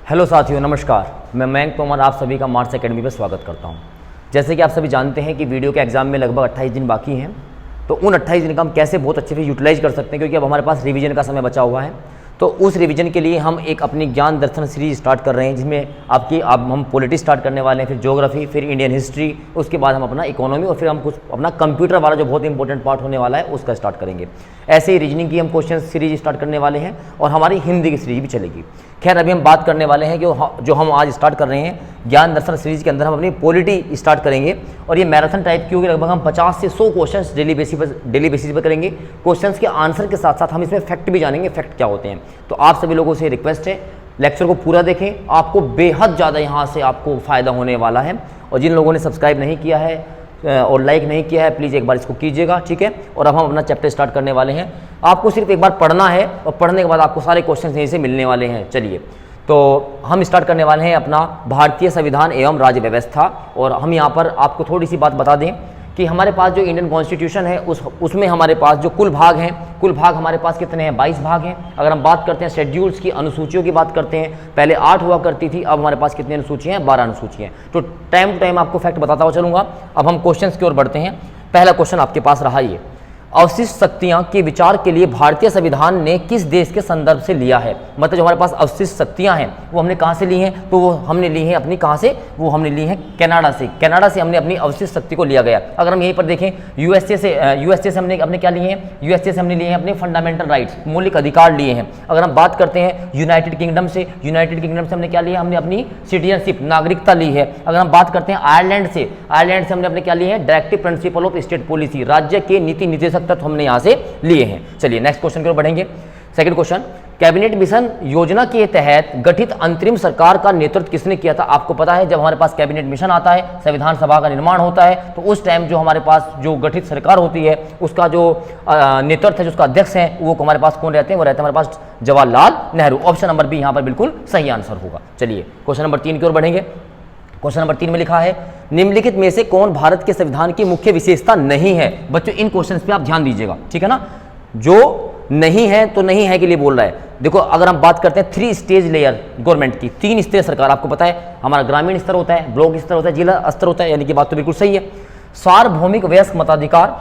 Hello साथियों, नमस्कार। मैं मयंक तोमर आप सभी का मार्स एकेडमी पर स्वागत करता हूं। जैसे कि आप सभी जानते हैं कि वीडियो के एग्जाम में लगभग 28 दिन बाकी हैं, तो उन 28 दिन का हम कैसे बहुत अच्छे से यूटिलाइज कर सकते हैं, क्योंकि अब हमारे पास रिवीजन का समय बचा हुआ है। तो उस रिवीजन के लिए हम एक अपनी ज्ञान दर्शन सीरीज स्टार्ट कर रहे हैं, जिसमें हम पॉलिटी स्टार्ट करने वाले हैं, फिर ज्योग्राफी, फिर इंडियन हिस्ट्री, उसके बाद हम अपना इकोनॉमी और फिर हम कुछ अपना कंप्यूटर वाला जो बहुत इंपॉर्टेंट पार्ट होने वाला है उसका स्टार्ट करेंगे। ऐसे ही रीजनिंग की हम क्वेश्चन सीरीज स्टार्ट करने वाले हैं और हमारी हिंदी की सीरीज भी चलेगी। खैर, अभी हम बात करने वाले हैं कि जो हम आज स्टार्ट कर रहे हैं ज्ञान दर्शन सीरीज के अंदर हम अपनी पॉलिटी स्टार्ट करेंगे, और ये मैराथन टाइप की होगी। लगभग हम 50 से 100 क्वेश्चंस डेली बेसिस पर करेंगे। क्वेश्चंस के आंसर के साथ साथ हम इसमें फैक्ट भी जानेंगे, फैक्ट क्या होते हैं। तो आप सभी लोगों से रिक्वेस्ट है, लेक्चर को पूरा देखें, आपको बेहद ज़्यादा यहाँ से आपको फ़ायदा होने वाला है। और जिन लोगों ने सब्सक्राइब नहीं किया है और लाइक नहीं किया है, प्लीज़ एक बार इसको कीजिएगा, ठीक है। और अब हम अपना चैप्टर स्टार्ट करने वाले हैं। आपको सिर्फ एक बार पढ़ना है और पढ़ने के बाद आपको सारे क्वेश्चन यहीं से मिलने वाले हैं। चलिए, तो हम स्टार्ट करने वाले हैं अपना भारतीय संविधान एवं राज्य व्यवस्था। और हम यहाँ पर आपको थोड़ी सी बात बता दें कि हमारे पास जो इंडियन कॉन्स्टिट्यूशन है उसमें हमारे पास जो कुल भाग हमारे पास कितने हैं? 22 भाग हैं। अगर हम बात करते हैं शेड्यूल्स की, अनुसूचियों की बात करते हैं, पहले 8 हुआ करती थी, अब हमारे पास कितनी अनुसूचियाँ हैं? 12 अनुसूचियाँ हैं। तो टाइम टू टाइम आपको फैक्ट बताता हुआ चलूँगा। अब हम क्वेश्चन की ओर बढ़ते हैं। पहला क्वेश्चन आपके पास रहा ये, अवशिष्ट शक्तियां के विचार के लिए भारतीय संविधान ने किस देश के संदर्भ से लिया है? मतलब जो हमारे पास अवशिष्ट शक्तियां हैं वो हमने कहां से ली हैं? तो वो हमने ली हैं अपनी कहां से? वो हमने ली हैं कनाडा से। कनाडा से हमने अपनी अवशिष्ट शक्ति को लिया गया। अगर हम यहीं पर देखें, यूएसए से हमने अपने क्या लिए हैं? यूएसए से हमने लिए हैं अपने फंडामेंटल राइट्स, मौलिक अधिकार लिए हैं। अगर हम बात करते हैं यूनाइटेड किंगडम से हमने क्या लिया? हमने अपनी सिटीजनशिप, नागरिकता ली है। अगर हम बात करते हैं आयरलैंड से हमने अपने क्या लिए हैं? Directive principle of state policy, राज्य के नीति निर्देशक तत्व हमने यहां से लिए हैं। चलिए नेक्स्ट क्वेश्चन की ओर बढ़ेंगे। सेकंड क्वेश्चन, कैबिनेट मिशन योजना के तहत गठित अंतरिम सरकार का नेतृत्व किसने किया था? आपको पता है, जब हमारे पास कैबिनेट मिशन आता है, संविधान सभा का निर्माण होता है, तो उस टाइम जो हमारे पास जो गठित सरकार होती है उसका जो नेतृत्व है, जो उसका अध्यक्ष है, वो हमारे पास कौन रहते हैं? वो रहते हैं हमारे पास Jawaharlal Nehru. Option number B यहाँ पर बिल्कुल सही आंसर होगा। चलिए क्वेश्चन नंबर 3 की ओर बढ़ेंगे। क्वेश्चन नंबर 3 में लिखा है, निम्नलिखित में से कौन भारत के संविधान की मुख्य विशेषता नहीं है? बच्चों, इन क्वेश्चंस पे आप ध्यान दीजिएगा, ठीक है ना। जो नहीं है तो नहीं है के लिए बोल रहा है। देखो, अगर हम बात करते हैं 3 स्टेज लेयर गवर्नमेंट की, 3 स्तरीय सरकार, आपको पता है हमारा ग्रामीण स्तर होता है, ब्लॉक स्तर होता है, जिला स्तर होता है, यानी कि बात तो बिल्कुल सही है। सार्वभौमिक वयस्क मताधिकार,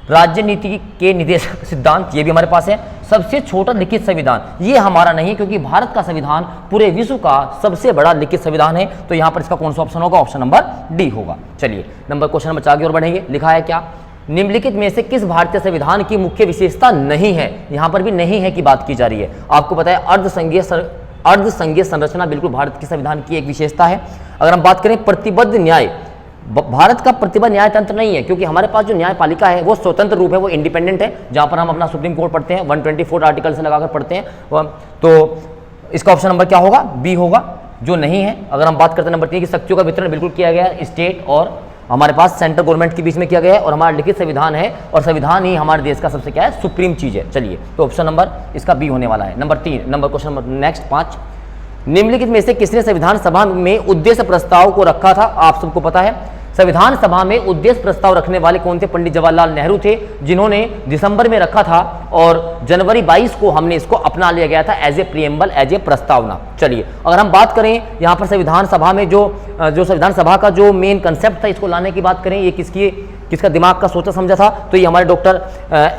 राज्य नीति के निदेशक सिद्धांत, ये भी हमारे पास है। सबसे छोटा लिखित संविधान, ये हमारा नहीं है, क्योंकि भारत का संविधान पूरे विश्व का सबसे बड़ा लिखित संविधान है। तो यहां पर इसका कौन सा ऑप्शन होगा? ऑप्शन नंबर डी होगा। चलिए क्वेश्चन नंबर 4 की ओर बढ़ेंगे। लिखा है क्या, निम्नलिखित में से किस भारतीय संविधान की मुख्य विशेषता नहीं है? यहां पर भी नहीं है की बात की जा रही है। आपको पता है अर्धसंघीय संरचना बिल्कुल भारत के संविधान की एक विशेषता है। अगर हम बात करें प्रतिबद्ध न्याय, भारत का प्रतिबद्ध न्याय तंत्र नहीं है, क्योंकि हमारे पास जो न्यायपालिका है वो स्वतंत्र रूप है, वो इंडिपेंडेंट है, जहां पर हम अपना सुप्रीम कोर्ट पढ़ते हैं, 124 आर्टिकल से लगाकर पढ़ते हैं। तो इसका ऑप्शन नंबर क्या होगा? बी होगा, जो नहीं है। अगर हम बात करते हैं नंबर 3 की, शक्तियों का वितरण बिल्कुल किया गया है, स्टेट और हमारे पास सेंट्रल गवर्नमेंट के बीच में किया गया है, और हमारा लिखित संविधान है, और संविधान ही हमारे देश का सबसे क्या है? सुप्रीम चीज है। चलिए, तो ऑप्शन नंबर इसका बी होने वाला है। नंबर क्वेश्चन नंबर नेक्स्ट 5, निम्नलिखित में से किसने संविधान सभा में उद्देश्य प्रस्ताव को रखा था? आप सबको पता है, संविधान सभा में उद्देश्य प्रस्ताव रखने वाले कौन थे? पंडित जवाहरलाल नेहरू थे, जिन्होंने दिसंबर में रखा था और जनवरी 22 को हमने इसको अपना लिया गया था as a preamble, as a प्रस्तावना। चलिए, अगर हम बात करें यहाँ पर संविधान सभा में जो संविधान सभा का जो मेन कंसेप्ट था, इसको लाने की बात करें, ये किसका दिमाग का सोचा समझा था? तो ये हमारे डॉक्टर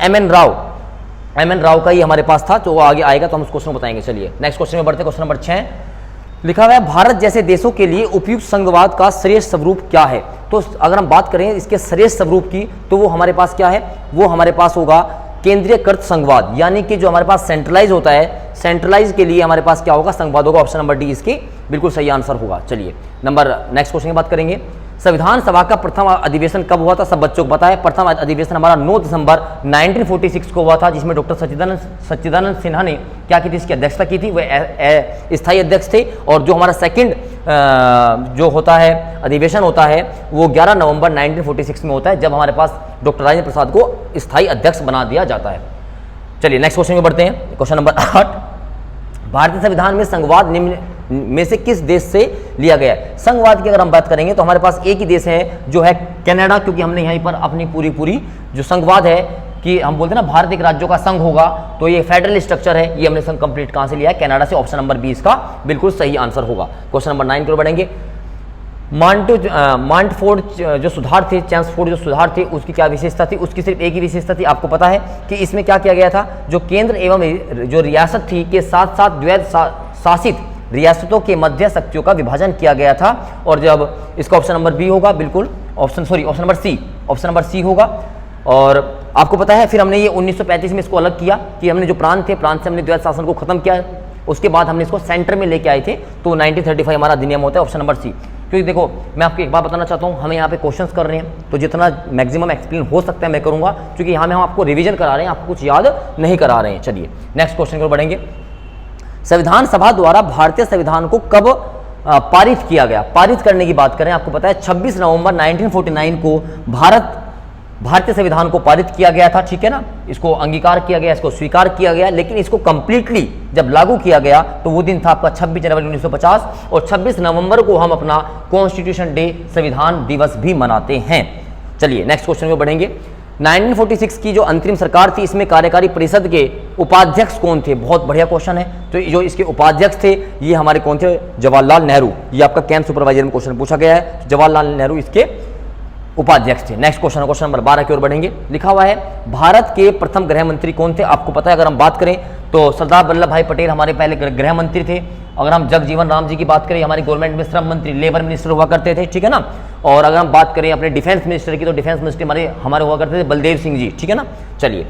एम एन राव का ही हमारे पास था। तो वो आगे आएगा तो हम उस क्वेश्चन को बताएंगे। चलिए नेक्स्ट क्वेश्चन में बढ़ते हैं। क्वेश्चन नंबर 6 लिखा हुआ है, भारत जैसे देशों के लिए उपयुक्त संघवाद का श्रेष्ठ स्वरूप क्या है? तो अगर हम बात करें इसके श्रेष्ठ स्वरूप की, तो वो हमारे पास क्या है? वो हमारे पास होगा केंद्रीयकृत संघवाद, यानी कि जो हमारे पास सेंट्रलाइज होता है, सेंट्रलाइज के लिए हमारे पास क्या होगा? संघवाद होगा। ऑप्शन नंबर डी इसकी बिल्कुल सही आंसर होगा। चलिए नेक्स्ट क्वेश्चन की बात करेंगे। संविधान सभा का प्रथम अधिवेशन कब हुआ था? सब बच्चों को पता है, प्रथम अधिवेशन हमारा 9 दिसंबर 1946 को हुआ था, जिसमें डॉक्टर सच्चिदानंद सिन्हा ने क्या की थी? इसकी अध्यक्षता की थी। वह स्थायी अध्यक्ष थे। और जो हमारा सेकंड जो होता है अधिवेशन होता है वो 11 नवंबर 1946 में होता है, जब हमारे पास डॉक्टर राजेंद्र प्रसाद को स्थायी अध्यक्ष बना दिया जाता है। चलिए नेक्स्ट क्वेश्चन में बढ़ते हैं। क्वेश्चन नंबर 8, भारतीय संविधान में संघवाद निम्न में से किस देश से लिया गया है? संघवाद की अगर हम बात करेंगे तो हमारे पास एक ही देश है जो है कनाडा, क्योंकि हमने यहीं पर अपनी पूरी जो संघवाद है कि हम बोलते हैं ना भारत एक राज्यों का संघ होगा, तो ये फेडरल स्ट्रक्चर है, ये हमने संघ कंप्लीट कहां से लिया है, कनाडा से। ऑप्शन नंबर 20 का बिल्कुल सही आंसर होगा। क्वेश्चन नंबर 9 की ओर बढ़ेंगे। मांटफोर्ड जो सुधार थे, चैम्सफोर्ड जो सुधार थे, उसकी क्या विशेषता थी? उसकी सिर्फ एक ही विशेषता थी, आपको पता है कि इसमें क्या किया गया था, जो केंद्र एवं जो रियासत थी के साथ साथ द्वैध शासित रियासतों के मध्य शक्तियों का विभाजन किया गया था। और जब इसका ऑप्शन नंबर बी होगा, बिल्कुल ऑप्शन नंबर सी होगा। और आपको पता है फिर हमने ये 1935 में इसको अलग किया कि हमने जो प्रांत थे, प्रांत से हमने द्वैध शासन को खत्म किया, उसके बाद हमने इसको सेंटर में लेके आए थे, तो 1935 हमारा अधिनियम होता है, ऑप्शन नंबर सी। क्योंकि देखो मैं आपको एक बात बताना चाहता हूँ, हमें यहाँ पे क्वेश्चंस कर रहे हैं, तो जितना मैक्सिमम एक्सप्लेन हो सकता है मैं करूँगा, क्योंकि यहाँ में हम आपको रिवीजन करा रहे हैं, आपको कुछ याद नहीं करा रहे हैं। चलिए नेक्स्ट क्वेश्चन की ओर बढ़ेंगे। संविधान सभा द्वारा भारतीय संविधान को कब पारित किया गया? पारित करने की बात करें, आपको पता है 26 नवंबर 1949 को भारतीय संविधान को पारित किया गया था, ठीक है ना। इसको अंगीकार किया गया, इसको स्वीकार किया गया, लेकिन इसको कंप्लीटली जब लागू किया गया तो वो दिन था आपका 26 जनवरी 1950, और 26 नवंबर को हम अपना कॉन्स्टिट्यूशन डे, संविधान दिवस भी मनाते हैं। चलिए नेक्स्ट क्वेश्चन में बढ़ेंगे। 1946 की जो अंतरिम सरकार थी, इसमें कार्यकारी परिषद के उपाध्यक्ष कौन थे? बहुत बढ़िया क्वेश्चन है। तो जो इसके उपाध्यक्ष थे ये हमारे कौन थे? जवाहरलाल नेहरू। ये आपका कैंप सुपरवाइजर में क्वेश्चन पूछा गया है, जवाहरलाल नेहरू इसके उपाध्यक्ष थे। नेक्स्ट क्वेश्चन नंबर 12 की ओर बढ़ेंगे। लिखा हुआ है भारत के प्रथम गृह मंत्री कौन थे? आपको पता है, अगर हम बात करें तो सरदार वल्लभ भाई पटेल हमारे पहले गृह मंत्री थे। अगर हम जगजीवन राम जी की बात करें, हमारी गवर्नमेंट में श्रम मंत्री, लेबर मिनिस्टर हुआ करते थे, ठीक है ना। और अगर हम बात करें अपने डिफेंस मिनिस्टर की, तो डिफेंस मिनिस्टर हमारे हुआ करते थे बलदेव सिंह जी, ठीक है ना। चलिए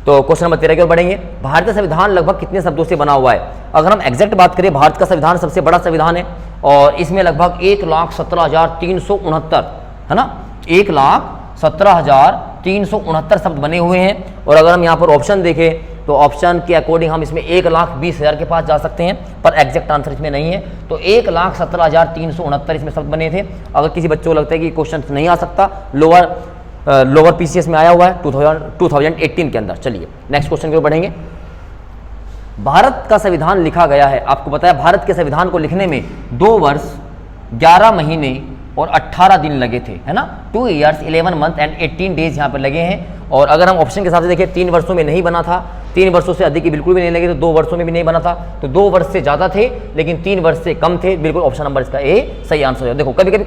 तो क्वेश्चन नंबर 13 की ओर बढ़ेंगे। भारतीय संविधान लगभग कितने शब्दों से बना हुआ है? अगर हम एग्जैक्ट बात करें, भारत का संविधान सबसे बड़ा संविधान है और इसमें लगभग 1,17,369 है ना, 1,17,369 शब्द बने हुए हैं। और अगर हम यहाँ पर ऑप्शन देखें तो ऑप्शन के अकॉर्डिंग हम इसमें 1,20,000 के पास जा सकते हैं, पर एग्जैक्ट आंसर इसमें नहीं है। तो 1,17,369 इसमें शब्द बने थे। अगर किसी बच्चों को लगता है कि क्वेश्चन नहीं आ सकता, लोअर पीसीएस में आया हुआ है 2018 के अंदर। चलिए नेक्स्ट क्वेश्चन की ओर बढ़ेंगे। भारत का संविधान लिखा गया है, आपको पता है भारत के संविधान को लिखने में 2 वर्ष 11 महीने और 18 दिन लगे थे, है ना। 2 years 11 month and 18 days यहाँ पर लगे हैं। और अगर हम ऑप्शन के हिसाब से देखें, 3 वर्षों में नहीं बना था, 3 वर्षों से अधिक बिल्कुल भी नहीं लगे, तो 2 वर्षों में भी नहीं बना था। तो 2 वर्ष से ज़्यादा थे लेकिन 3 वर्ष से कम थे, बिल्कुल ऑप्शन नंबर इसका ए सही आंसर है। देखो कभी कभी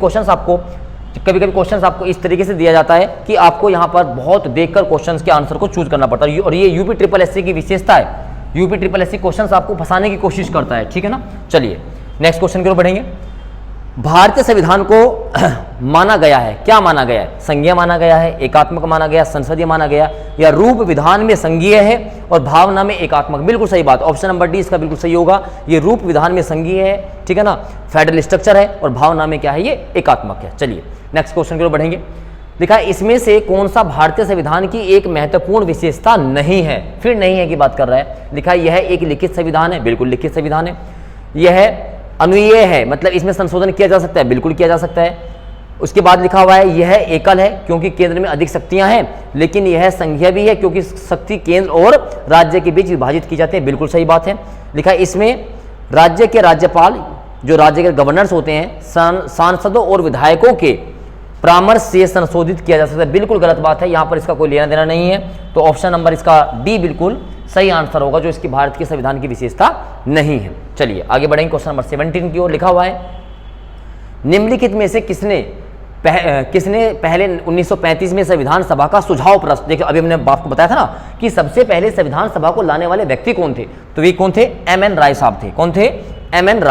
क्वेश्चन आपको इस तरीके से दिया जाता है कि आपको यहाँ पर बहुत देखकर क्वेश्चन के आंसर को चूज करना पड़ता है, और ये यूपी ट्रिपल एससी की विशेषता है। यूपी ट्रिपल एससी क्वेश्चन आपको फंसाने की कोशिश करता है, ठीक है ना। चलिए नेक्स्ट क्वेश्चन की ओर बढ़ेंगे। भारतीय संविधान को माना गया है, क्या माना गया है? संघीय माना गया है, एकात्मक माना गया, संसदीय माना गया, या रूप विधान में संघीय है और भावना में एकात्मक? बिल्कुल सही बात, ऑप्शन नंबर डी इसका बिल्कुल सही होगा। ये रूप विधान में संघीय है, ठीक है ना, फेडरल स्ट्रक्चर है, और भावना में क्या है? ये एकात्मक है। चलिए नेक्स्ट क्वेश्चन की ओर बढ़ेंगे। लिखा है इसमें से कौन सा भारतीय संविधान की एक महत्वपूर्ण विशेषता नहीं है? फिर नहीं है की बात कर रहा है। लिखा है यह एक लिखित संविधान है, बिल्कुल लिखित संविधान है। यह अनुयेय है, मतलब इसमें संशोधन किया जा सकता है, बिल्कुल किया जा सकता है। उसके बाद लिखा हुआ है यह एकल है क्योंकि केंद्र में अधिक शक्तियां हैं, लेकिन यह संघीय भी है क्योंकि शक्ति केंद्र और राज्य के बीच विभाजित की जाती है, बिल्कुल सही बात है। लिखा है इसमें राज्य के राज्यपाल, जो राज्य के गवर्नर्स होते हैं, सांसदों और विधायकों के परामर्श से संशोधित किया जा सकता है, बिल्कुल गलत बात है, यहाँ पर इसका कोई लेना देना नहीं है। तो ऑप्शन नंबर इसका डी बिल्कुल सही आंसर होगा, जो इसकी भारत के संविधान की विशेषता नहीं है। चलिए आगे बढ़ेंगे क्वेश्चन नंबर 17 की ओर। लिखा हुआ है निम्नलिखित में से किसने पहले 1935 में संविधान सभा का सुझाव प्रस्तुत? देखिए अभी हमने आपको बताया था ना कि सबसे पहले संविधान सभा को लाने वाले व्यक्ति कौन थे, तो वे कौन थे? एम.एन. राय साहब थे। कौन थे? एम.एन.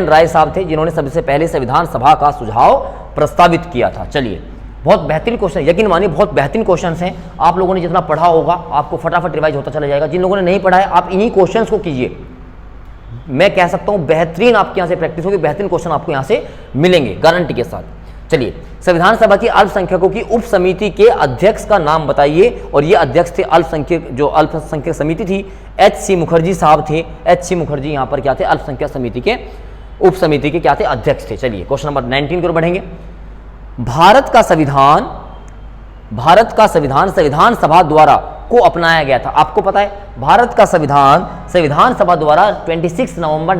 राय साहब थे, जिन्होंने सबसे पहले संविधान सभा का सुझाव प्रस्तावित किया था। चलिए बहुत बेहतरीन क्वेश्चन, यकीन मानिए बहुत बेहतरीन क्वेश्चन हैं। आप लोगों ने जितना पढ़ा होगा आपको फटाफट रिवाइज होता चला जाएगा। जिन लोगों ने नहीं पढ़ा है आप इन्हीं क्वेश्चंस को कीजिए, मैं कह सकता हूं बेहतरीन आपके यहाँ से प्रैक्टिस होगी, बेहतरीन क्वेश्चन आपको यहाँ से मिलेंगे गारंटी के साथ। चलिए संविधान सभा की अल्पसंख्यकों की उप समिति के अध्यक्ष का नाम बताइए, और ये अध्यक्ष थे अल्पसंख्यक समिति थी, H.C. मुखर्जी साहब थे। H.C. मुखर्जी यहाँ पर क्या थे? अल्पसंख्यक समिति के उप समिति के क्या थे? अध्यक्ष थे। चलिए क्वेश्चन नंबर 19 की ओर बढ़ेंगे। भारत का संविधान संविधान सभा द्वारा को अपनाया गया था। आपको पता है भारत का संविधान सभा द्वारा 26 नवंबर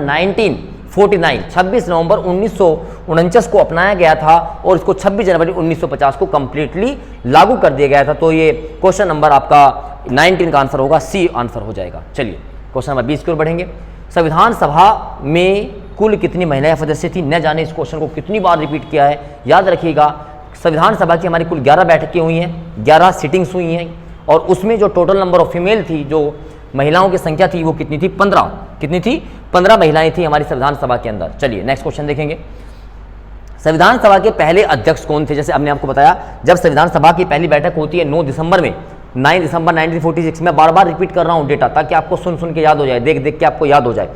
26 नवंबर 1949 को अपनाया गया था और इसको 26 जनवरी 1950 को कंप्लीटली लागू कर दिया गया था। तो ये क्वेश्चन नंबर आपका 19 का आंसर होगा, सी आंसर हो जाएगा। चलिए क्वेश्चन नंबर 20 की ओर बढ़ेंगे। संविधान सभा में कुल कितनी महिलाएं सदस्य थी? न जाने इस क्वेश्चन को कितनी बार रिपीट किया है, याद रखिएगा। संविधान सभा की हमारी कुल 11 बैठकें हुई हैं, 11 सिटिंग्स हुई हैं और उसमें जो टोटल नंबर ऑफ फीमेल थी, जो महिलाओं की संख्या थी वो कितनी थी? 15। कितनी थी? 15 महिलाएं थी हमारी संविधान सभा के अंदर। चलिए नेक्स्ट क्वेश्चन देखेंगे। संविधान सभा के पहले अध्यक्ष कौन थे? जैसे हमने आपको बताया, जब संविधान सभा की पहली बैठक होती है 9 दिसंबर में, 9 दिसंबर 1946 में, बार बार रिपीट कर रहा हूँ डेटा ताकि आपको सुन सुन के याद हो जाए, देख देख के आपको याद हो जाए।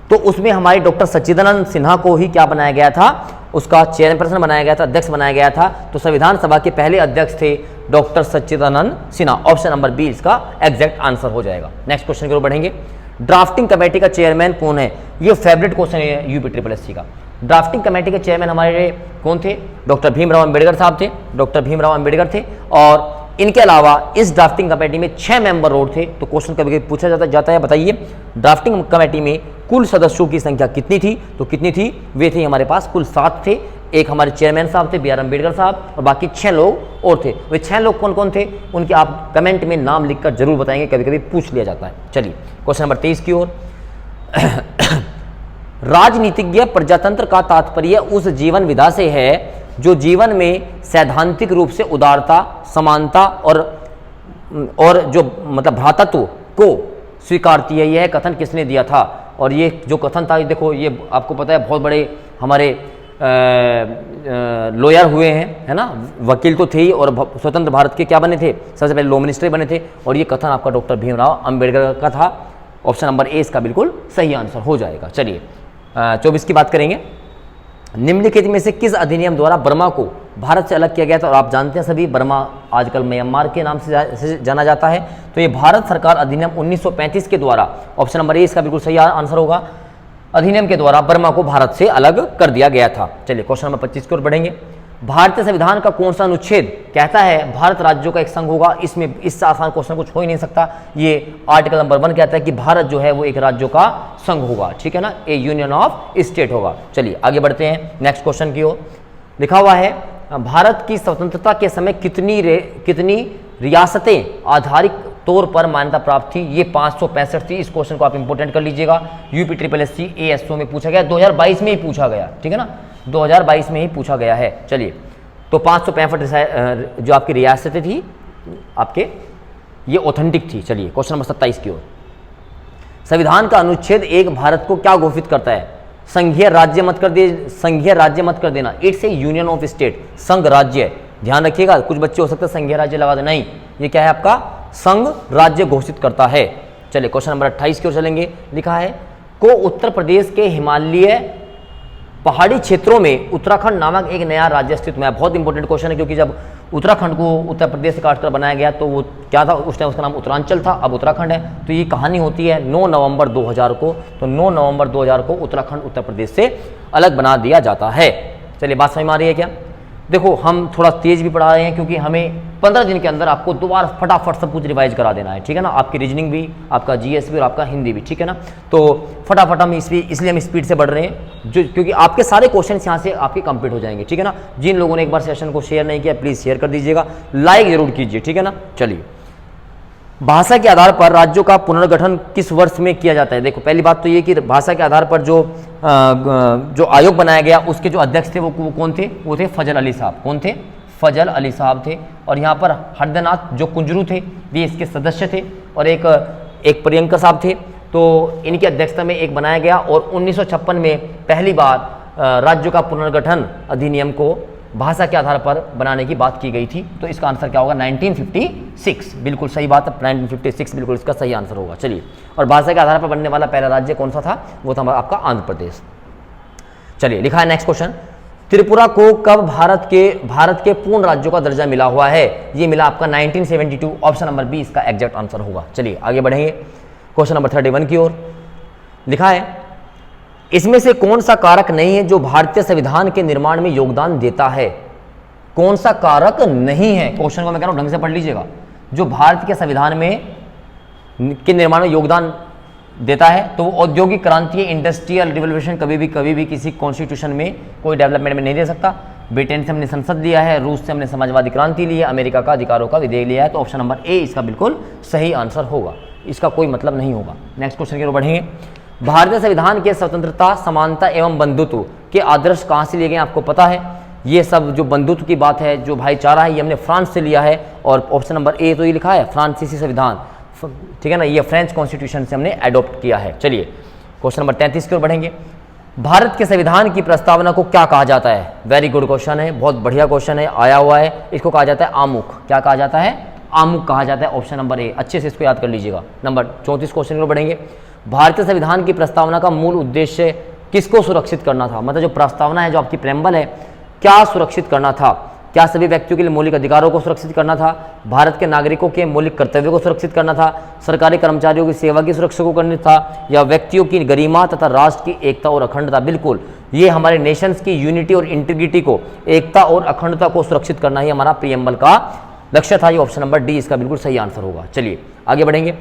तो उसमें हमारे डॉक्टर सच्चिदानंद सिन्हा को ही क्या बनाया गया था? उसका चेयरपर्सन बनाया गया था, अध्यक्ष बनाया गया था। तो संविधान सभा के पहले अध्यक्ष थे डॉक्टर सच्चिदानंद सिन्हा। ऑप्शन नंबर बी इसका एग्जैक्ट आंसर हो जाएगा। नेक्स्ट क्वेश्चन की ओर बढ़ेंगे। ड्राफ्टिंग कमेटी का चेयरमैन कौन है? ये फेवरेट क्वेश्चन है यूपीट्रिपलएससी का। ड्राफ्टिंग कमेटी के चेयरमैन हमारे कौन थे? डॉक्टर भीमराव अंबेडकर साहब थे। डॉक्टर भीमराव अंबेडकर थे और इनके अलावा इस ड्राफ्टिंग कमेटी में 6 मेंबर और थे। तो क्वेश्चन कभी पूछा जाता है, बताइए ड्राफ्टिंग कमेटी में कुल सदस्यों की संख्या कितनी थी? तो कितनी थी? वे थे हमारे पास कुल 7 थे। एक हमारे चेयरमैन साहब थे B.R. अम्बेडकर साहब और बाकी 6 लोग और थे। वे 6 लोग कौन कौन थे? उनके आप कमेंट में नाम लिखकर जरूर बताएंगे, कभी कभी पूछ लिया जाता है। चलिए क्वेश्चन नंबर 23 की ओर। राजनीतिज्ञ प्रजातंत्र का तात्पर्य उस जीवन विधा से है जो जीवन में सैद्धांतिक रूप से उदारता, समानता और जो मतलब भ्रातृत्व को स्वीकारती है। यह कथन किसने दिया था? और ये जो कथन था, देखो ये आपको पता है बहुत बड़े हमारे लॉयर हुए हैं, है ना, वकील तो थे ही और स्वतंत्र भारत के क्या बने थे? सबसे पहले लॉ मिनिस्टर बने थे। और ये कथन आपका डॉक्टर भीमराव अंबेडकर का था। ऑप्शन नंबर ए इसका बिल्कुल सही आंसर हो जाएगा। चलिए 24 की बात करेंगे। निम्नलिखित में से किस अधिनियम द्वारा बर्मा को भारत से अलग किया गया था? और आप जानते हैं सभी, बर्मा आजकल म्यांमार के नाम से जाना जाता है। तो ये भारत सरकार अधिनियम 1935 के द्वारा, ऑप्शन नंबर ए इसका बिल्कुल सही आंसर होगा, अधिनियम के द्वारा बर्मा को भारत से अलग कर दिया गया था। चलिए क्वेश्चन नंबर 25 की ओर बढ़ेंगे। भारतीय संविधान का कौन सा अनुच्छेद कहता है भारत राज्यों का एक संघ होगा? इसमें इससे आसान क्वेश्चन कुछ हो ही नहीं सकता। ये आर्टिकल नंबर 1 कहता है कि भारत जो है वो एक राज्यों का संघ होगा, ठीक है ना, ए यूनियन ऑफ स्टेट होगा। चलिए आगे बढ़ते हैं नेक्स्ट क्वेश्चन की ओर। लिखा हुआ है भारत की स्वतंत्रता के समय कितनी रियासतें आधारिक तौर पर मान्यता प्राप्त थी? ये 565 थी। इस क्वेश्चन को आप इंपोर्टेंट कर लीजिएगा। यूपीट्रिपलएससी ASO में पूछा गया, 2022 में ही पूछा गया, ठीक है ना, 2022 में ही पूछा गया है। चलिए तो 565 जो आपकी रियासतें थी आपके, ये ऑथेंटिक थी। चलिए क्वेश्चन नंबर 27 की ओर। संविधान का अनुच्छेद 1 भारत को क्या घोषित करता है? संघीय राज्य मत कर देना। It's A union of state, संघ राज्य। ध्यान रखिएगा, कुछ बच्चे हो सकते हैं संघीय राज्य लगा दे, नहीं, ये क्या है आपका संघ राज्य घोषित करता है। चलिए क्वेश्चन नंबर 28 की ओर चलेंगे। लिखा है को उत्तर प्रदेश के हिमालय पहाड़ी क्षेत्रों में उत्तराखंड नामक एक नया राज्य अस्तित्व में है। बहुत इंपॉर्टेंट क्वेश्चन है, क्योंकि जब उत्तराखंड को उत्तर प्रदेश से काटकर बनाया गया तो वो क्या था उस टाइम? उसका नाम उत्तरांचल था, अब उत्तराखंड है। तो ये कहानी होती है 9 नवंबर 2000 को। तो 9 नवंबर 2000 को उत्तराखंड उत्तर प्रदेश से अलग बना दिया जाता है। चलिए बात समझ में आ रही है क्या? देखो हम थोड़ा तेज भी पढ़ा रहे हैं क्योंकि हमें 15 दिन के अंदर आपको दोबारा फटाफट सब कुछ रिवाइज करा देना है, ठीक है ना, आपकी रीजनिंग भी, आपका GS भी और आपका हिंदी भी, ठीक है ना। तो फटाफट हम इसलिए हम स्पीड से बढ़ रहे हैं जो क्योंकि आपके सारे क्वेश्चन यहाँ से आपके कंप्लीट हो जाएंगे, ठीक है ना। जिन लोगों ने एक बार सेशन को शेयर नहीं किया प्लीज़ शेयर कर दीजिएगा, लाइक जरूर कीजिए, ठीक है ना। चलिए भाषा के आधार पर राज्यों का पुनर्गठन किस वर्ष में किया जाता है? देखो पहली बात तो ये कि भाषा के आधार पर जो आयोग बनाया गया उसके जो अध्यक्ष थे वो कौन थे? वो थे फजल अली साहब। कौन थे? फजल अली साहब थे। और यहाँ पर हरदनाथ जो कुंजरू थे ये इसके सदस्य थे और एक प्रियंका साहब थे। तो इनकी अध्यक्षता में एक बनाया गया और 1956 में पहली बार राज्यों का पुनर्गठन अधिनियम को भाषा के आधार पर बनाने की बात की गई थी। तो इसका आंसर क्या होगा? 1956। बिल्कुल सही बात है, 1956 बिल्कुल इसका सही आंसर होगा। चलिए, और भाषा के आधार पर बनने वाला पहला राज्य कौन सा था? वो था आपका आंध्र प्रदेश। चलिए लिखा है नेक्स्ट क्वेश्चन, त्रिपुरा को कब भारत के पूर्ण राज्यों का दर्जा मिला हुआ है? ये मिला आपका 1972। ऑप्शन नंबर बी इसका एग्जैक्ट आंसर होगा। चलिए आगे बढ़ेंगे क्वेश्चन नंबर 31 की ओर। लिखा है इसमें से कौन सा कारक नहीं है जो भारतीय संविधान के निर्माण में योगदान देता है? कौन सा कारक नहीं है? क्वेश्चन को मैं कह रहा हूं ढंग से पढ़ लीजिएगा। जो भारत के संविधान में के निर्माण में योगदान देता है, तो वो औद्योगिक क्रांति, इंडस्ट्रियल रिवोल्यूशन कभी भी किसी कॉन्स्टिट्यूशन में कोई डेवलपमेंट में नहीं दे सकता। ब्रिटेन से हमने संसद लिया है, रूस से हमने समाजवादी क्रांति लिया, अमेरिका का अधिकारों का विधेयक लिया है, तो ऑप्शन नंबर ए इसका बिल्कुल सही आंसर होगा, इसका कोई मतलब नहीं होगा। नेक्स्ट क्वेश्चन की ओर बढ़ेंगे। भारतीय संविधान के स्वतंत्रता, समानता एवं बंधुत्व के आदर्श कहाँ से लिए गए आपको पता है। ये सब जो बंधुत्व की बात है, जो भाईचारा है, ये हमने फ्रांस से लिया है, और ऑप्शन नंबर ए तो ये लिखा है फ्रांसीसी संविधान, ठीक है ना, ये फ्रेंच कॉन्स्टिट्यूशन से हमने अडॉप्ट किया है। चलिए क्वेश्चन नंबर 33 की ओर बढ़ेंगे। भारत के संविधान की प्रस्तावना को क्या कहा जाता है? वेरी गुड क्वेश्चन है, बहुत बढ़िया क्वेश्चन है, आया हुआ है। इसको कहा जाता है आमुख। क्या कहा जाता है? आमुख कहा जाता है। ऑप्शन नंबर ए, अच्छे से इसको याद कर लीजिएगा। नंबर 34 क्वेश्चन की ओर बढ़ेंगे। भारतीय संविधान की प्रस्तावना का मूल उद्देश्य किसको सुरक्षित करना था? मतलब जो प्रस्तावना है, जो आपकी प्रेम्बल है, क्या सुरक्षित करना था? क्या सभी व्यक्तियों के लिए मौलिक अधिकारों को सुरक्षित करना था? भारत के नागरिकों के मौलिक कर्तव्यों को सुरक्षित करना था? सरकारी कर्मचारियों की सेवा की सुरक्षा को करना था? या व्यक्तियों की गरिमा तथा राष्ट्र की एकता और अखंडता? बिल्कुल, ये हमारे नेशंस की यूनिटी और इंटीग्रिटी को, एकता और अखंडता को सुरक्षित करना ही हमारा प्रीएम्बल का लक्ष्य था। ये ऑप्शन नंबर डी इसका बिल्कुल सही आंसर होगा। चलिए आगे बढ़ेंगे।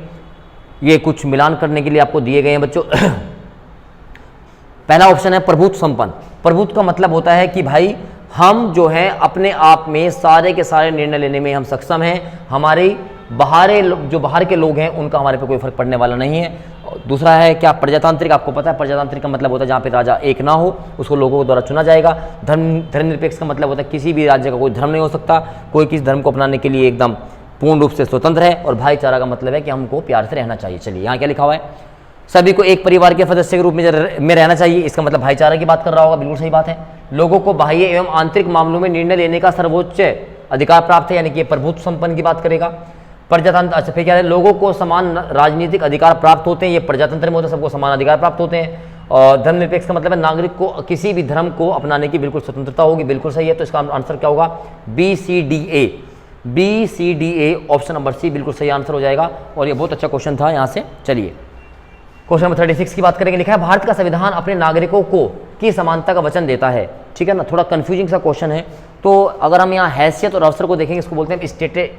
ये कुछ मिलान करने के लिए आपको दिए गए हैं बच्चों। पहला ऑप्शन है प्रभुत्व संपन्न। प्रभुत्व का मतलब होता है कि भाई हम जो है अपने आप में सारे के सारे निर्णय लेने में हम सक्षम हैं, हमारे जो बाहर के लोग हैं उनका हमारे पे कोई फर्क पड़ने वाला नहीं है। दूसरा है क्या? प्रजातांत्रिक। आपको पता है प्रजातांत्रिक का मतलब होता है जहाँ पे राजा एक ना हो, उसको लोगों के द्वारा चुना जाएगा। धर्मनिरपेक्ष का मतलब होता है किसी भी राज्य का कोई धर्म नहीं हो सकता, कोई किसी धर्म को अपनाने के लिए एकदम पूर्ण रूप से स्वतंत्र है। और भाईचारा का मतलब है कि हमको प्यार से रहना चाहिए। चलिए यहाँ क्या लिखा हुआ है? सभी को एक परिवार के सदस्य के रूप में रहना चाहिए। इसका मतलब भाईचारा की बात कर रहा होगा, बिल्कुल सही बात है। लोगों को बाह्य एवं आंतरिक मामलों में निर्णय लेने का सर्वोच्च अधिकार प्राप्त है, यानी कि प्रभुत्व संपन्न की बात करेगा। प्रजातंत्र, अच्छा फिर क्या है? लोगों को समान राजनीतिक अधिकार प्राप्त होते हैं, ये प्रजातंत्र में होता है, सबको समान अधिकार प्राप्त होते हैं। और धर्मनिरपेक्ष का मतलब है नागरिक को किसी भी धर्म को अपनाने की बिल्कुल स्वतंत्रता होगी, बिल्कुल सही है। तो इसका आंसर क्या होगा? BCDA ऑप्शन नंबर सी बिल्कुल सही आंसर हो जाएगा। और ये बहुत अच्छा क्वेश्चन था यहाँ से। चलिए क्वेश्चन नंबर 36 की बात करेंगे। लिखा है भारत का संविधान अपने नागरिकों को की समानता का वचन देता है। ठीक है ना, थोड़ा कंफ्यूजिंग सा क्वेश्चन है। तो अगर हम यहाँ हैसियत और अवसर को देखेंगे, इसको बोलते हैं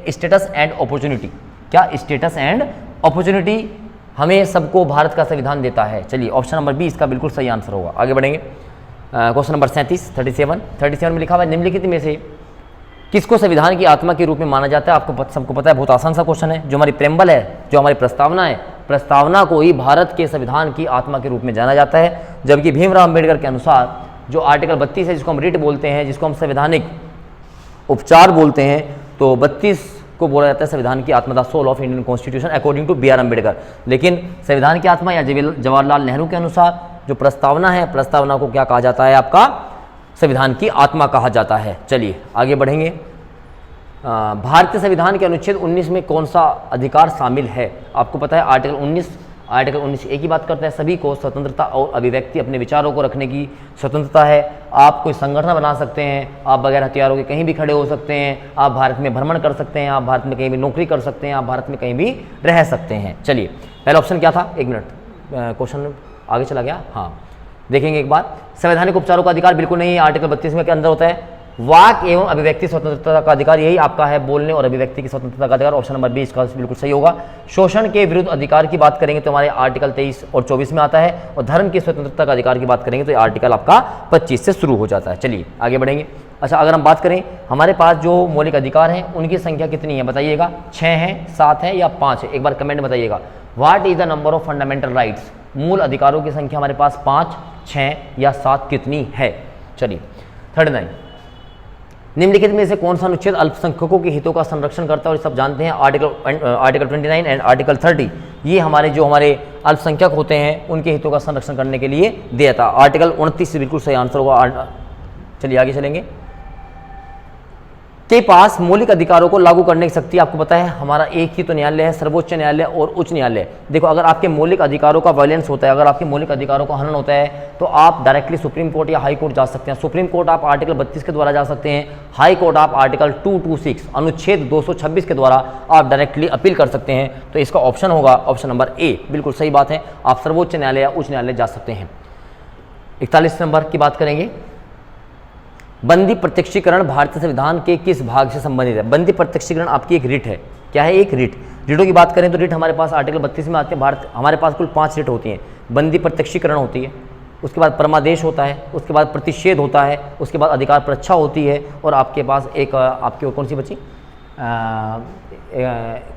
स्टेटस एंड अपॉर्चुनिटी। क्या? स्टेटस एंड अपॉर्चुनिटी हमें सबको भारत का संविधान देता है। चलिए ऑप्शन नंबर बी इसका बिल्कुल सही आंसर होगा। आगे बढ़ेंगे। क्वेश्चन नंबर 37 में लिखा हुआ है निम्नलिखित में से किसको संविधान की आत्मा के रूप में माना जाता है? आपको सबको पता है, बहुत आसान सा क्वेश्चन है। जो हमारी प्रेम्बल है, जो हमारी प्रस्तावना है, प्रस्तावना को ही भारत के संविधान की आत्मा के रूप में जाना जाता है। जबकि भीमराव अम्बेडकर के अनुसार जो आर्टिकल 32 है, जिसको हम रिट बोलते हैं, जिसको हम संवैधानिक उपचार बोलते हैं, तो 32 को बोला जाता है संविधान की आत्मा, the soul of Indian constitution according to BR Ambedkar. लेकिन संविधान की आत्मा या जवाहरलाल नेहरू के अनुसार जो प्रस्तावना है, प्रस्तावना को क्या कहा जाता है? आपका संविधान की आत्मा कहा जाता है। चलिए आगे बढ़ेंगे। भारतीय संविधान के अनुच्छेद 19 में कौन सा अधिकार शामिल है? आपको पता है आर्टिकल 19 एक ही बात करता है, सभी को स्वतंत्रता और अभिव्यक्ति, अपने विचारों को रखने की स्वतंत्रता है। आप कोई संगठन बना सकते हैं, आप बगैर हथियारों के कहीं भी खड़े हो सकते हैं, आप भारत में भ्रमण कर सकते हैं, आप भारत में कहीं भी नौकरी कर सकते हैं, आप भारत में कहीं भी रह सकते हैं। चलिए पहला ऑप्शन क्या था? एक मिनट, क्वेश्चन आगे चला गया। हाँ देखेंगे एक बार। संवैधानिक उपचारों का अधिकार बिल्कुल नहीं है, आर्टिकल 32 में के अंदर होता है। वाक एवं अभिव्यक्ति स्वतंत्रता का अधिकार, यही आपका है, बोलने और अभिव्यक्ति की स्वतंत्रता का अधिकार। ऑप्शन नंबर बी इसका बिल्कुल सही होगा। शोषण के विरुद्ध अधिकार की बात करेंगे तो हमारे आर्टिकल 23 और 24 में आता है। और धर्म की स्वतंत्रता का अधिकार की बात करेंगे तो आर्टिकल आपका 25 से शुरू हो जाता है। चलिए आगे बढ़ेंगे। अच्छा, अगर हम बात करें हमारे पास जो मौलिक अधिकार हैं उनकी संख्या कितनी है बताइएगा? 6 है, 7 है या 5 है? एक बार कमेंट बताइएगा। What is the number of fundamental rights? मूल अधिकारों की संख्या हमारे पास 5, 6 या 7 कितनी है? चलिए 39। निम्नलिखित में से कौन सा अनुच्छेद अल्पसंख्यकों के हितों का संरक्षण करता है? और सब जानते हैं आर्टिकल 29 एंड आर्टिकल 30, ये हमारे अल्पसंख्यक होते हैं उनके हितों का संरक्षण करने के लिए दिया था। आर्टिकल 29 से बिल्कुल सही आंसर होगा। चलिए आगे चलेंगे। के पास मौलिक अधिकारों को लागू करने की शक्ति, आपको पता है हमारा एक ही तो न्यायालय है, सर्वोच्च न्यायालय और उच्च न्यायालय। देखो, अगर आपके मौलिक अधिकारों का वायलेंस होता है, अगर आपके मौलिक अधिकारों का हनन होता है, तो आप डायरेक्टली सुप्रीम कोर्ट या हाई कोर्ट जा सकते हैं। सुप्रीम कोर्ट आप आर्टिकल 32 के द्वारा जा सकते हैं, हाई कोर्ट आप आर्टिकल 226 अनुच्छेद 226 के द्वारा आप डायरेक्टली अपील कर सकते हैं। तो इसका ऑप्शन होगा ऑप्शन नंबर ए, बिल्कुल सही बात है। आप सर्वोच्च न्यायालय या उच्च न्यायालय जा सकते हैं। 41 नंबर की बात करेंगे। बंदी प्रत्यक्षीकरण भारतीय संविधान के किस भाग से संबंधित है? बंदी प्रत्यक्षीकरण आपकी एक रिट है, क्या है? एक रिट। रिटों की बात करें तो रिट हमारे पास आर्टिकल 32 में आते हैं। भारत हमारे पास कुल 5 रिट होती हैं। बंदी प्रत्यक्षीकरण होती है, उसके बाद परमादेश होता है, उसके बाद प्रतिषेध होता है, उसके बाद अधिकार परीक्षा होती है, और आपके पास एक आपकी और कौन सी बची?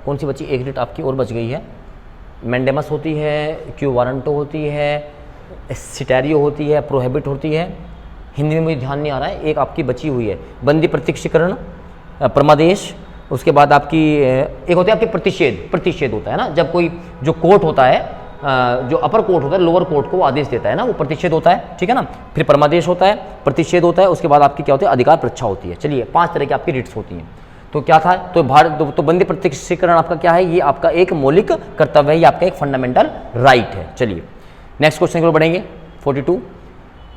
कौन सी बची? एक रिट आपकी और बच गई है। मैंडेमस होती है, क्यू वारंटो होती है, सिटेरियो होती है, प्रोहिबिट होती है। हिंदी में मुझे ध्यान नहीं आ रहा है, एक आपकी बची हुई है। बंदी प्रत्यक्षीकरण, परमादेश, उसके बाद आपकी एक होती है आपकी प्रतिषेध। प्रतिषेध होता है ना, जब कोई जो कोर्ट होता है, जो अपर कोर्ट होता है, लोअर कोर्ट को वो आदेश देता है ना, वो प्रतिषेध होता है, ठीक है ना। फिर परमादेश होता है, प्रतिषेध होता है, उसके बाद आपकी क्या होती है? अधिकार परीक्षा होती है। चलिए, 5 तरह की आपकी रिट्स होती हैं। तो क्या था? तो भारत तो बंदी प्रत्यक्षीकरण आपका क्या है? ये आपका एक मौलिक कर्तव्य है, ये आपका एक फंडामेंटल राइट है। चलिए नेक्स्ट क्वेश्चन की ओर बढ़ेंगे। 42,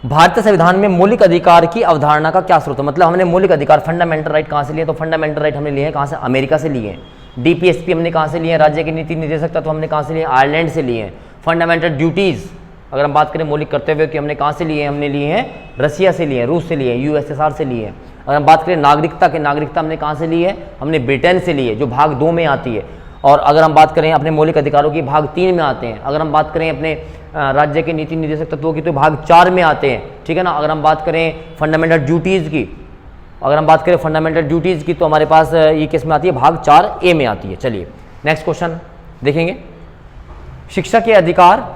भारतीय संविधान में मौलिक अधिकार की अवधारणा का क्या स्रोत है? मतलब हमने मौलिक अधिकार फंडामेंटल राइट कहाँ से लिए? तो फंडामेंटल राइट हमने लिए हैं कहाँ से? अमेरिका से लिए हैं। डीपीएसपी हमने कहाँ से लिए हैं? राज्य की नीति निर्देशक तत्व हमने कहाँ से लिए? आयरलैंड से लिए हैं। फंडामेंटल ड्यूटीज़ अगर हम बात करें मौलिक कर्तव्य की, हमने कहाँ से लिए हैं? हमने लिए हैं रसिया से लिए हैं, रूस से लिए हैं, यूएसएसआर से लिए हैं। अगर हम बात करें नागरिकता की, नागरिकता हमने कहाँ से ली है? हमने ब्रिटेन से ली है, जो भाग 2 में आती है। और अगर हम बात करें अपने मौलिक अधिकारों की, भाग 3 में आते हैं। अगर हम बात करें अपने राज्य के नीति निर्देशक तत्वों की, तो भाग 4 में आते हैं, ठीक है ना। अगर हम बात करें फंडामेंटल ड्यूटीज़ की, अगर हम बात करें फंडामेंटल ड्यूटीज़ की, तो हमारे पास ये किस में आती है? भाग 4A में आती है। चलिए नेक्स्ट क्वेश्चन देखेंगे। शिक्षा के अधिकार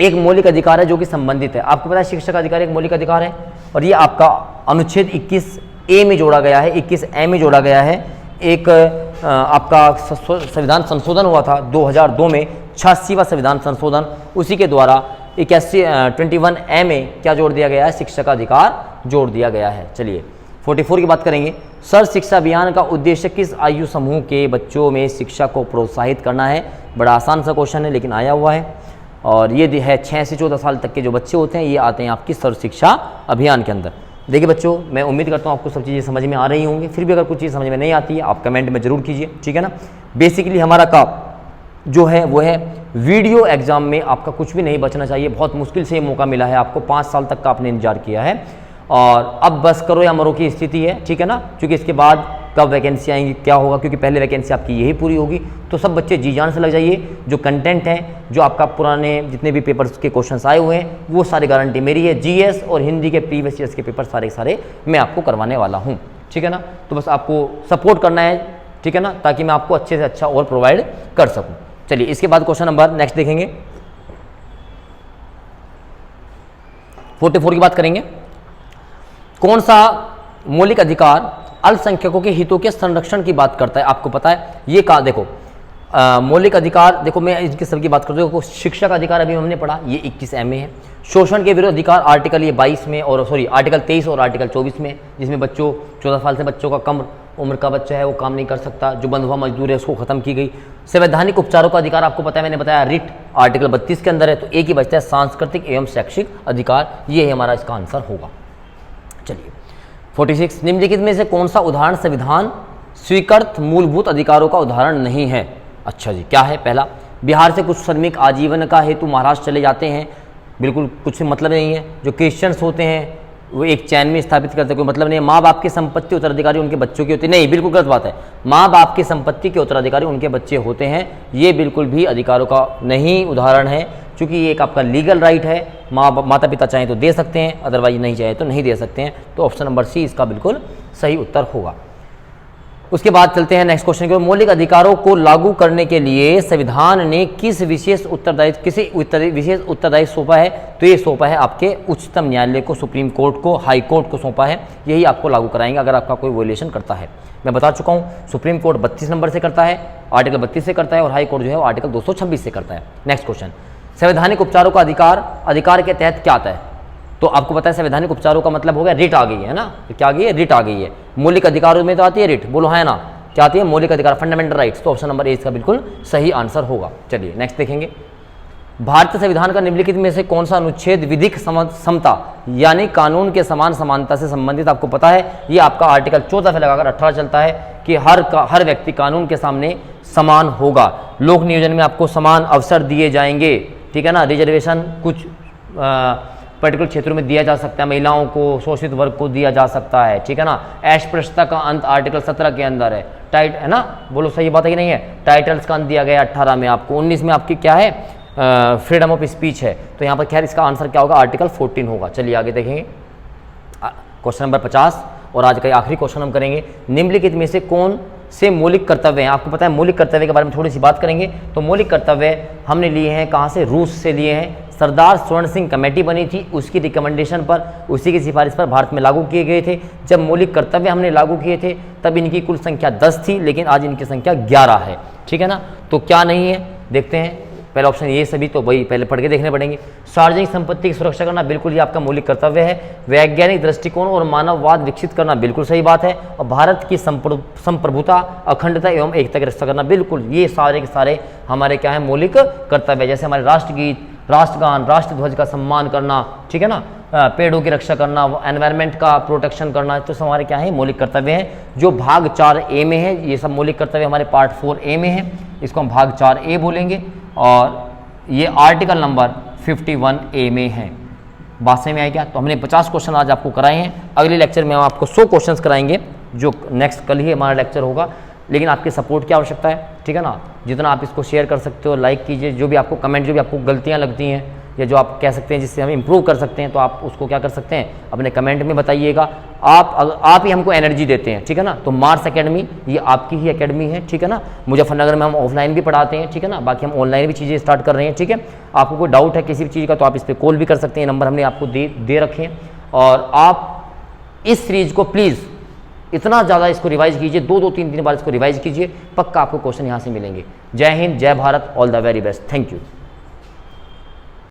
एक मौलिक अधिकार है जो कि संबंधित है। आपको पता है शिक्षा का अधिकार एक मौलिक अधिकार है, और ये आपका अनुच्छेद 21A में जोड़ा गया है, 21A में जोड़ा गया है। एक आपका संविधान संशोधन हुआ था 2002 में, 86वां संविधान संशोधन, उसी के द्वारा 21A में क्या जोड़ दिया गया है? शिक्षा का अधिकार जोड़ दिया गया है। चलिए 44 की बात करेंगे। सर्व शिक्षा अभियान का उद्देश्य किस आयु समूह के बच्चों में शिक्षा को प्रोत्साहित करना है? बड़ा आसान सा क्वेश्चन है लेकिन आया हुआ है, और ये है 6 से 14 साल तक के जो बच्चे होते हैं, ये आते हैं आपकी सर्व शिक्षा अभियान के अंदर। देखिए बच्चों, मैं उम्मीद करता हूँ आपको सब चीज़ें समझ में आ रही होंगी। फिर भी अगर कुछ चीज़ समझ में नहीं आती है, आप कमेंट में जरूर कीजिए, ठीक है ना। बेसिकली हमारा काम जो है वो है वीडियो एग्जाम में आपका कुछ भी नहीं बचना चाहिए। बहुत मुश्किल से ये मौका मिला है आपको, 5 साल तक का आपने इंतजार किया है, और अब बस करो या मरो की स्थिति है, ठीक है ना। क्योंकि इसके बाद कब वैकेंसी आएंगी, क्या होगा, क्योंकि पहले वैकेंसी आपकी यही पूरी होगी। तो सब बच्चे जी जान से लग जाइए। जो कंटेंट है, जो आपका पुराने जितने भी पेपर्स के क्वेश्चंस आए हुए हैं, वो सारी गारंटी मेरी है। जीएस और हिंदी के प्रीवियस ईयर्स के पेपर सारे मैं आपको करवाने वाला हूँ, ठीक है ना। तो बस आपको सपोर्ट करना है, ठीक है ना, ताकि मैं आपको अच्छे से अच्छा और प्रोवाइड कर सकूँ। चलिए इसके बाद क्वेश्चन नंबर नेक्स्ट देखेंगे। 44 की बात करेंगे। कौन सा मौलिक अधिकार अल्पसंख्यकों के हितों के संरक्षण की बात करता है? आपको पता है ये कहा, देखो मौलिक अधिकार, देखो मैं इनकी सबकी बात करता हूँ। शिक्षा का अधिकार अभी हमने पढ़ा, ये 21A में है। शोषण के विरुद्ध अधिकार आर्टिकल ये 22 में, और सॉरी आर्टिकल 23 और आर्टिकल 24 में, जिसमें बच्चों 14 साल से बच्चों का कम उम्र का बच्चा है वो काम नहीं कर सकता। जो बंधुआ मजदूर है उसको खत्म की गई। संवैधानिक उपचारों का अधिकार आपको पता है, मैंने बताया रिट आर्टिकल 32 के अंदर है। तो एक ही बचता है सांस्कृतिक एवं शैक्षिक अधिकार, ये है हमारा इसका आंसर होगा। चलिए 46, निम्नलिखित में से कौन सा उदाहरण संविधान स्वीकृत मूलभूत अधिकारों का उदाहरण नहीं है? अच्छा जी, क्या है? पहला, बिहार से कुछ श्रमिक आजीवन का हेतु महाराष्ट्र चले जाते हैं, बिल्कुल कुछ मतलब नहीं है। जो क्रिश्चियंस होते हैं वो एक चैन में स्थापित करते हैं, कोई मतलब नहीं है। माँ बाप की संपत्ति उत्तराधिकारी उनके बच्चों की होती है, नहीं, बिल्कुल गलत बात है। माँ बाप की संपत्ति के उत्तराधिकारी उनके बच्चे होते हैं, ये बिल्कुल भी अधिकारों का नहीं उदाहरण है, क्योंकि ये एक आपका लीगल राइट है। माता पिता चाहें तो दे सकते हैं, अदरवाइज नहीं चाहे तो नहीं दे सकते हैं। तो ऑप्शन नंबर सी इसका बिल्कुल सही उत्तर होगा। उसके बाद चलते हैं नेक्स्ट क्वेश्चन की। मौलिक अधिकारों को लागू करने के लिए संविधान ने किस विशेष उत्तरदायित्व सौंपा है? तो ये सौंपा है आपके उच्चतम न्यायालय को, सुप्रीम कोर्ट को, हाई कोर्ट को सौंपा है। यही आपको लागू कराएंगे अगर आपका कोई वायलेशन करता है। मैं बता चुका हूँ, सुप्रीम कोर्ट 32 नंबर से करता है, आर्टिकल 32 से करता है, और हाई कोर्ट जो है वो आर्टिकल 226 से करता है। नेक्स्ट क्वेश्चन, संवैधानिक उपचारों का अधिकार के तहत क्या आता है? तो आपको पता है संवैधानिक उपचारों का मतलब हो गया रिट आ गई है ना। तो क्या आ गई है? रिट आ गई है। मौलिक अधिकारों में तो आती है रिट, बोलो है ना, क्या आती है? मौलिक अधिकार, फंडामेंटल राइट्स। तो ऑप्शन नंबर ए इसका बिल्कुल सही आंसर होगा। चलिए नेक्स्ट देखेंगे। भारतीय संविधान का निम्नलिखित में से कौन सा अनुच्छेद विधिक समता यानी कानून के समान समानता से संबंधित? आपको पता है ये आपका आर्टिकल 14 से लगाकर 18 चलता है कि हर व्यक्ति कानून के सामने समान होगा। लोक नियोजन में आपको समान अवसर दिए जाएंगे, ठीक है ना। रिजर्वेशन कुछ पर्टिकुलर क्षेत्रों में दिया जा सकता है, महिलाओं को, शोषित वर्ग को दिया जा सकता है, ठीक है ना। अस्पृश्यता का अंत आर्टिकल 17 के अंदर है, टाइट है ना, बोलो सही बात है कि नहीं है। टाइटल्स का अंत दिया गया 18 में आपको, 19 में आपकी क्या है, फ्रीडम ऑफ स्पीच है। तो यहाँ पर खैर इसका आंसर क्या होगा, आर्टिकल 14 होगा। चलिए आगे देखेंगे क्वेश्चन नंबर 50 और आज का आखिरी क्वेश्चन हम करेंगे। निम्नलिखित में से कौन से मौलिक कर्तव्य हैं, आपको पता है मौलिक कर्तव्य के बारे में थोड़ी सी बात करेंगे। तो मौलिक कर्तव्य हमने लिए हैं कहाँ से, रूस से लिए हैं। सरदार स्वर्ण सिंह कमेटी बनी थी, उसकी रिकमेंडेशन पर, उसी की सिफारिश पर भारत में लागू किए गए थे। जब मौलिक कर्तव्य हमने लागू किए थे तब इनकी कुल संख्या 10 थी, लेकिन आज इनकी संख्या 11 है, ठीक है ना। तो क्या नहीं है देखते हैं, पहला ऑप्शन ये सभी, तो वही पहले पढ़ के देखने पड़ेंगे। सार्वजनिक संपत्ति की सुरक्षा करना बिल्कुल ये आपका मौलिक कर्तव्य है। वैज्ञानिक दृष्टिकोण और मानववाद विकसित करना बिल्कुल सही बात है। और भारत की संप्रभुता, अखंडता एवं एकता की रक्षा करना, बिल्कुल ये सारे के सारे हमारे क्या है, मौलिक कर्तव्य। जैसे हमारे राष्ट्रगीत, राष्ट्रगान, राष्ट्रध्वज का सम्मान करना, ठीक है ना, पेड़ों की रक्षा करना, एनवायरनमेंट का प्रोटेक्शन करना, तो हमारे क्या है, मौलिक कर्तव्य हैं। जो भाग 4A में है, ये सब मौलिक कर्तव्य हमारे पार्ट 4A में है, इसको हम भाग 4A बोलेंगे। और ये आर्टिकल नंबर 51A में है। बात समझ में आई क्या। तो हमने 50 क्वेश्चन आज आपको कराए हैं। अगले लेक्चर में हम आपको 100 क्वेश्चंस कराएंगे, जो नेक्स्ट कल ही हमारा लेक्चर होगा। लेकिन आपकी सपोर्ट की आवश्यकता है, ठीक है ना। जितना आप इसको शेयर कर सकते हो, लाइक कीजिए, जो भी आपको कमेंट, जो भी आपको गलतियाँ लगती हैं या जो आप कह सकते हैं जिससे हम इम्प्रूव कर सकते हैं, तो आप उसको क्या कर सकते हैं, अपने कमेंट में बताइएगा। आप ही हमको एनर्जी देते हैं, ठीक है ना। तो मार्स एकेडमी ये आपकी ही एकेडमी है, ठीक है ना। मुजफ्फरनगर में हम ऑफलाइन भी पढ़ाते हैं, ठीक है ना। बाकी हम ऑनलाइन भी चीज़ें स्टार्ट कर रहे हैं, ठीक है। आपको कोई डाउट है किसी भी चीज़ का तो आप इस पर कॉल भी कर सकते हैं, नंबर हमने आपको दे रखे हैं। और आप इस सीरीज को प्लीज़ इतना ज़्यादा इसको रिवाइज कीजिए, 2-3 बार इसको रिवाइज कीजिए, पक्का आपको क्वेश्चन यहाँ से मिलेंगे। जय हिंद, जय Bharat, all the very best, thank you.